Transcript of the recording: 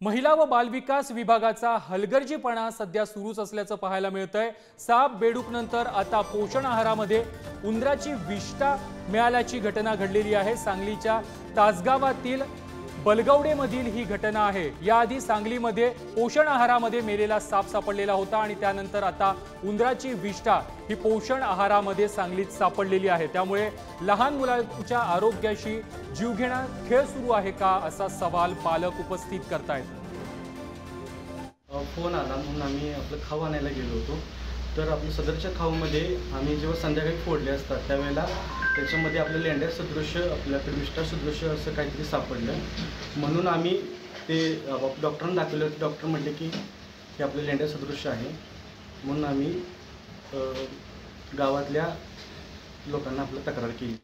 महिला व बालविकास विभागाचा हलगर्जीपणा सध्या सुरूच असल्याचं पाहायला मिळतंय। साप बेडूकनंतर आता पोषण आहारामध्ये उंदराची विष्ठा मिळाल्याची घटना घडलेली आहे। सांगलीच्या तासगावातील बलगवडेमधील ही घटना आहे। याआधी सांगलीमध्ये पोषण आहारामध्ये मेलेला साप सापडलेला होता आणि त्यानंतर आता उंदराची विष्ठा ही पोषण आहारामध्ये सांगलीत सापडलेली आहे। त्यामुळे लहान मुलांच्या आरोग्याशी जीवघेणा खेळ सुरू आहे का असा सवाल पालक उपस्थित करतायत। फोन आला म्हणून आम्ही आपलं खाऊ आणायला गेलो होतो। तर आपल्या सदरच्या खाऊमध्ये आम्ही जेव्हा संध्याकाळी फोडले असतात त्यावेळेला त्याच्यामध्ये आपल्या लेंड्या सदृश्य आपल्याकडे विष्ठा सदृश्य असं काहीतरी सापडलं। म्हणून आम्ही ते डॉक्टरांना दाखवलं होतं। डॉक्टर म्हटले की हे आपल्या लेंड्या सदृश्य आहे। म्हणून आम्ही गावातल्या लोकांना आपलं तक्रार केली।